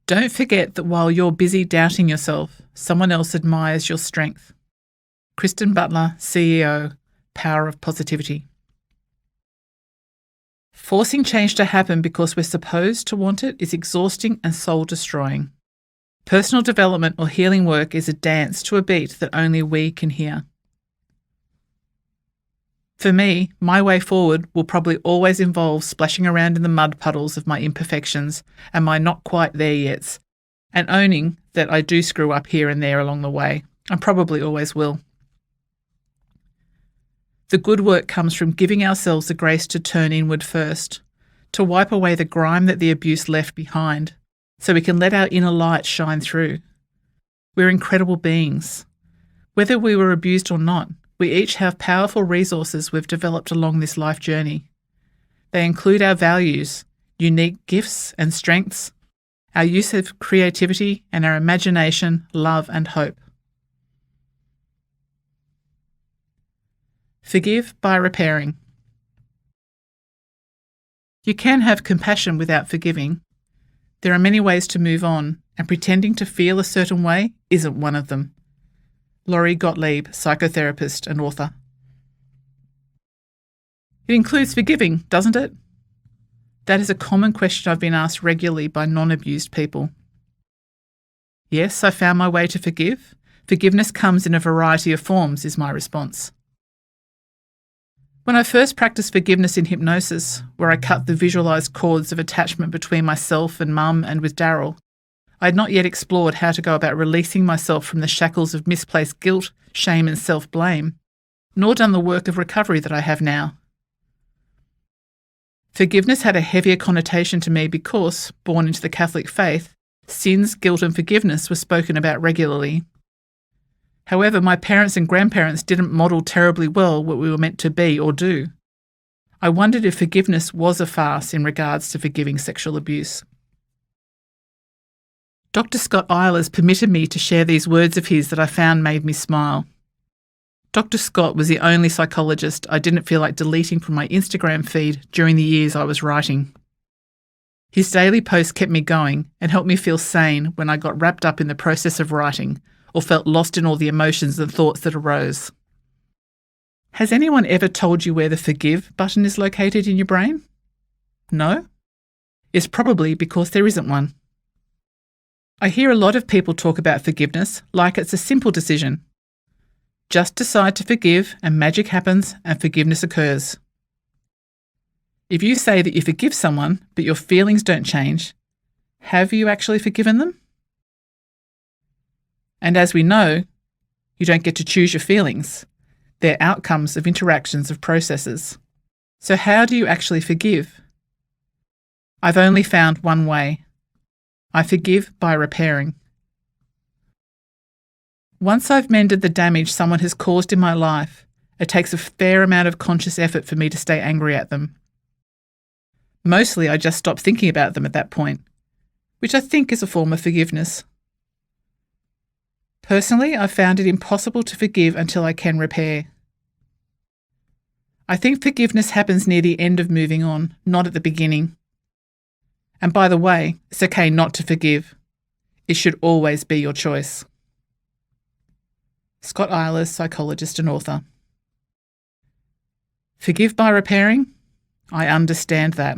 Don't forget that while you're busy doubting yourself, someone else admires your strength. Kristen Butler, CEO, Power of Positivity. Forcing change to happen because we're supposed to want it is exhausting and soul-destroying. Personal development or healing work is a dance to a beat that only we can hear. For me, my way forward will probably always involve splashing around in the mud puddles of my imperfections and my not quite there yets, and owning that I do screw up here and there along the way, and probably always will. The good work comes from giving ourselves the grace to turn inward first, to wipe away the grime that the abuse left behind, so we can let our inner light shine through. We're incredible beings. Whether we were abused or not, we each have powerful resources we've developed along this life journey. They include our values, unique gifts and strengths, our use of creativity, and our imagination, love and hope. Forgive by repairing. You can have compassion without forgiving. There are many ways to move on, and pretending to feel a certain way isn't one of them. Laurie Gottlieb, psychotherapist and author. It includes forgiving, doesn't it? That is a common question I've been asked regularly by non-abused people. Yes, I found my way to forgive. Forgiveness comes in a variety of forms, is my response. When I first practiced forgiveness in hypnosis, where I cut the visualised cords of attachment between myself and Mum and with Daryl, I had not yet explored how to go about releasing myself from the shackles of misplaced guilt, shame and self-blame, nor done the work of recovery that I have now. Forgiveness had a heavier connotation to me because, born into the Catholic faith, sins, guilt and forgiveness were spoken about regularly. However, my parents and grandparents didn't model terribly well what we were meant to be or do. I wondered if forgiveness was a farce in regards to forgiving sexual abuse. Dr. Scott Eilers permitted me to share these words of his that I found made me smile. Dr. Scott was the only psychologist I didn't feel like deleting from my Instagram feed during the years I was writing. His daily posts kept me going and helped me feel sane when I got wrapped up in the process of writing or felt lost in all the emotions and thoughts that arose. Has anyone ever told you where the forgive button is located in your brain? No? It's probably because there isn't one. I hear a lot of people talk about forgiveness like it's a simple decision. Just decide to forgive and magic happens and forgiveness occurs. If you say that you forgive someone but your feelings don't change, have you actually forgiven them? And as we know, you don't get to choose your feelings. They're outcomes of interactions of processes. So how do you actually forgive? I've only found one way. I forgive by repairing. Once I've mended the damage someone has caused in my life, it takes a fair amount of conscious effort for me to stay angry at them. Mostly I just stop thinking about them at that point, which I think is a form of forgiveness. Personally, I've found it impossible to forgive until I can repair. I think forgiveness happens near the end of moving on, not at the beginning. And by the way, it's okay not to forgive. It should always be your choice. Scott Eilers, psychologist and author. Forgive by repairing? I understand that.